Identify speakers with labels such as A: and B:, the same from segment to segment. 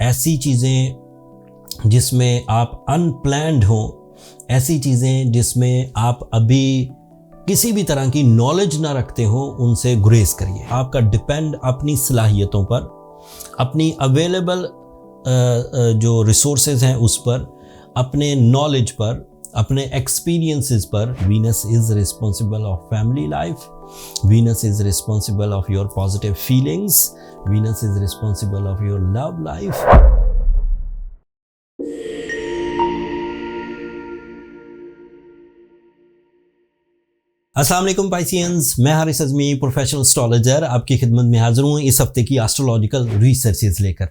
A: ऐसी चीज़ें जिसमें आप अनप्लैन्ड हो, ऐसी चीज़ें जिसमें आप अभी किसी भी तरह की नॉलेज ना रखते हो, उनसे गुरेज करिए। आपका डिपेंड अपनी सलाहियतों पर, अपनी अवेलेबल जो रिसोर्सेज हैं उस पर, अपने नॉलेज पर, अपने एक्सपीरियंसेस पर। Venus is responsible of family life, Venus is responsible of your positive feelings, Venus is responsible of your love life. अस्सलाम वालेकुम पाइसियंस, मैं हारिस अज़मी, प्रोफेशनल एस्ट्रोलॉजर, आपकी खिदमत में हाजिर हूँ इस हफ्ते की एस्ट्रोलॉजिकल रिसर्चेस लेकर।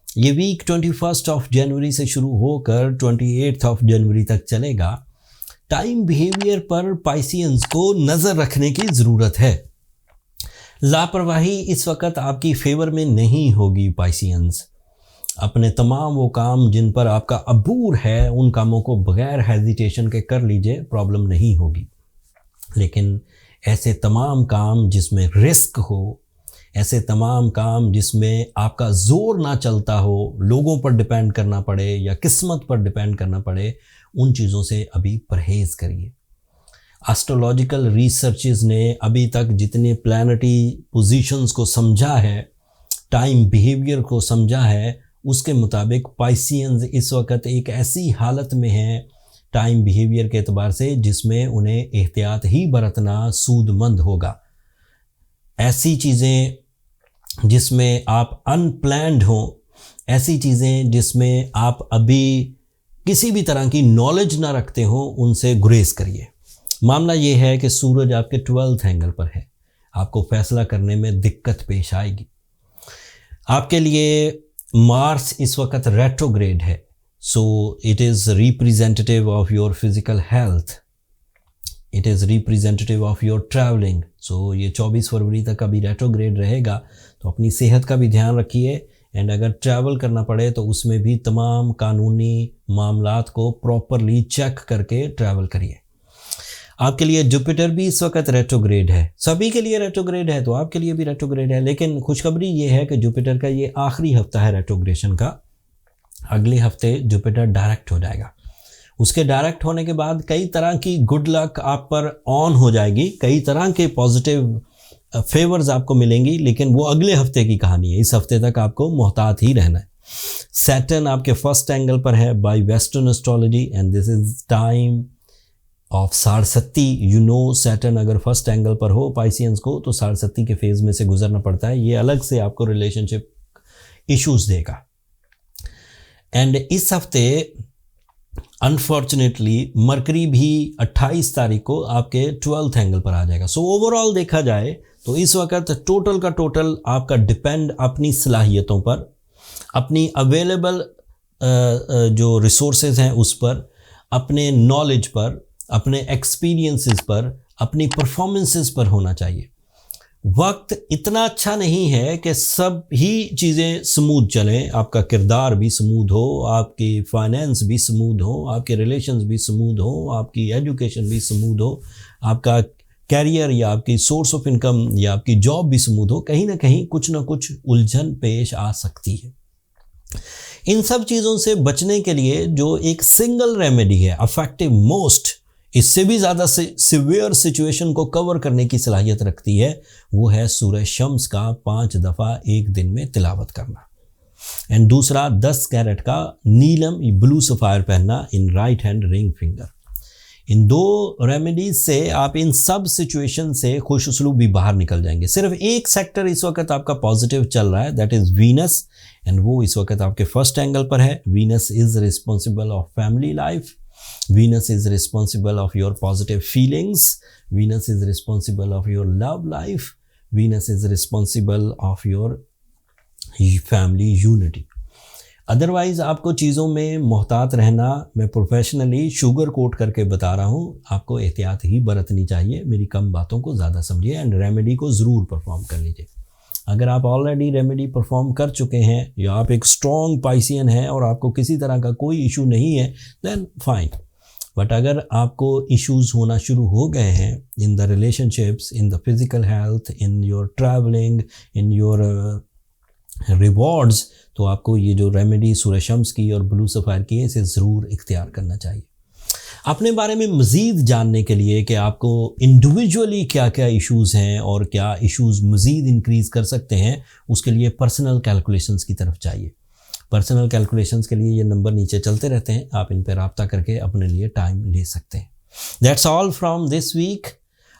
A: ये वीक 21 ऑफ जनवरी से शुरू होकर 28 ऑफ जनवरी तक चलेगा। टाइम बिहेवियर पर पाइसियंस को नज़र रखने की ज़रूरत है। लापरवाही इस वक्त आपकी फेवर में नहीं होगी पाइसियंस। अपने तमाम वो काम जिन पर आपका अबूर है, उन कामों को बगैर हेजिटेशन के कर लीजिए, प्रॉब्लम नहीं होगी। लेकिन ऐसे तमाम काम जिसमें रिस्क हो, ऐसे तमाम काम जिसमें आपका ज़ोर ना चलता हो, लोगों पर डिपेंड करना पड़े या किस्मत पर डिपेंड करना पड़े, उन चीज़ों से अभी परहेज़ करिए। एस्ट्रोलॉजिकल रिसर्चेस ने अभी तक जितने प्लैनेटरी पोजीशंस को समझा है, टाइम बिहेवियर को समझा है, उसके मुताबिक पाइसियंस इस वक्त एक ऐसी हालत में हैं टाइम बिहेवियर के एतबार से जिसमें उन्हें एहतियात ही बरतना सूदमंद होगा। ऐसी चीज़ें जिसमें आप अनप्लैन्ड हो, ऐसी चीज़ें जिसमें आप अभी किसी भी तरह की नॉलेज ना रखते हो, उनसे गुरेज करिए। मामला ये है कि सूरज आपके 12th एंगल पर है, आपको फैसला करने में दिक्कत पेश आएगी। आपके लिए मार्स इस वक्त रेट्रोग्रेड है, so it is representative of your physical health, it is representative of your travelling. So ये 24 फरवरी तक अभी रेट्रोग्रेड रहेगा, तो अपनी सेहत का भी ध्यान रखिए। एंड अगर ट्रैवल करना पड़े तो उसमें भी तमाम कानूनी मामलात को प्रॉपरली चेक करके ट्रैवल करिए। आपके लिए जुपिटर भी इस वक्त रेट्रोग्रेड है, सभी के लिए रेट्रोग्रेड है, तो आपके लिए भी रेट्रोग्रेड है। लेकिन खुशखबरी ये है कि जुपिटर का ये आखिरी हफ्ता है रेट्रोग्रेशन का। अगले हफ्ते जुपिटर डायरेक्ट हो जाएगा। उसके डायरेक्ट होने के बाद कई तरह की गुड लक आप पर ऑन हो जाएगी, कई तरह के पॉजिटिव फेवर्स आपको मिलेंगी, लेकिन वो अगले हफ्ते की कहानी है। इस हफ्ते तक आपको मोहतात ही रहना है। सैटर्न आपके फर्स्ट एंगल पर है by western astrology, and this is time of Sadesati. You know, Saturn अगर फर्स्ट एंगल पर हो पाइसियंस को, तो साढ़सत्ती के फेज़ में से गुजरना पड़ता है। ये अलग से आपको रिलेशनशिप इश्यूज देगा। एंड इस हफ्ते अनफॉर्चुनेटली मरकरी भी 28 तारीख को आपके 12th एंगल पर आ जाएगा। सो ओवरऑल देखा जाए तो इस वक्त टोटल का टोटल आपका डिपेंड अपनी सलाहियतों पर, अपनी अवेलेबल जो रिसोर्सेज हैं उस पर, अपने नॉलेज पर, अपने एक्सपीरियंसेस पर, अपनी परफॉर्मेंसेस पर होना चाहिए। वक्त इतना अच्छा नहीं है कि सब ही चीज़ें स्मूथ चलें, आपका किरदार भी स्मूथ हो, आपकी फाइनेंस भी स्मूथ हो, आपके रिलेशंस भी स्मूथ हो, आपकी एजुकेशन भी स्मूथ हो, आपका कैरियर या आपकी सोर्स ऑफ इनकम या आपकी जॉब भी स्मूथ हो। कहीं ना कहीं कुछ ना कुछ उलझन पेश आ सकती है। इन सब चीज़ों से बचने के लिए जो एक सिंगल रेमेडी है, अफेक्टिव मोस्ट, इससे भी ज़्यादा सिवियर सिचुएशन को कवर करने की सलाहियत रखती है, वो है सूरह शम्स का 5 दफ़ा एक दिन में तिलावत करना। एंड दूसरा 10 कैरेट का नीलम ब्लू सफ़ायर पहनना in right hand ring finger. इन दो रेमेडीज से आप इन सब सिचुएशन से खुश उसलूब भी बाहर निकल जाएंगे। सिर्फ एक सेक्टर इस वक्त आपका पॉजिटिव चल रहा है, दैट इज़ वीनस, एंड वो इस वक्त आपके फर्स्ट एंगल पर है। Venus is responsible of family life, Venus is responsible of your positive feelings, Venus is responsible of your love life, Venus is responsible of your family unity. Otherwise आपको चीज़ों में मोहतात रहना, मैं प्रोफेशनली शुगर कोट करके बता रहा हूँ, आपको एहतियात ही बरतनी चाहिए। मेरी कम बातों को ज़्यादा समझिए एंड रेमेडी को ज़रूर परफॉर्म कर लीजिए। अगर आप ऑलरेडी रेमेडी परफॉर्म कर चुके हैं या आप एक स्ट्रॉन्ग पाइसियन हैं और आपको किसी तरह का कोई इशू नहीं है, देन फाइन। बट अगर आपको इश्यूज होना शुरू हो गए हैं in the relationships, in the physical health, in your travelling, in your rewards, तो आपको ये जो रेमेडी सूरज शम्स की और ब्लू सफ़ायर की है, इसे ज़रूर इख्तियार करना चाहिए। अपने बारे में मज़ीद जानने के लिए कि आपको इंडिविजुअली क्या क्या इश्यूज़ हैं और क्या इश्यूज़ मज़ीद इंक्रीज़ कर सकते हैं, उसके लिए पर्सनल कैलकुलेशंस की तरफ जाइए। पर्सनल कैलकुलेशंस के लिए ये नंबर नीचे चलते रहते हैं, आप इन पर रब्ता करके अपने लिए टाइम ले सकते हैं। That's all from this week.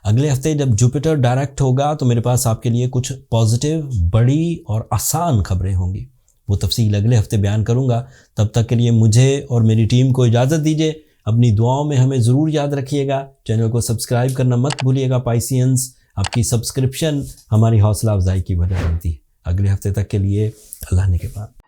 A: अगले हफ्ते जब जुपिटर डायरेक्ट होगा तो मेरे पास आपके लिए कुछ पॉजिटिव, बड़ी और आसान खबरें होंगी। वो तफसील अगले हफ्ते बयान करूँगा। तब तक के लिए मुझे और मेरी टीम को इजाज़त दीजिए। अपनी दुआओं में हमें ज़रूर याद रखिएगा। चैनल को सब्सक्राइब करना मत भूलिएगा पाइसियंस। आपकी सब्सक्रिप्शन हमारी हौसला अफजाई की वजह बनती है। अगले हफ्ते तक के लिए अल्लाह ने के बाद।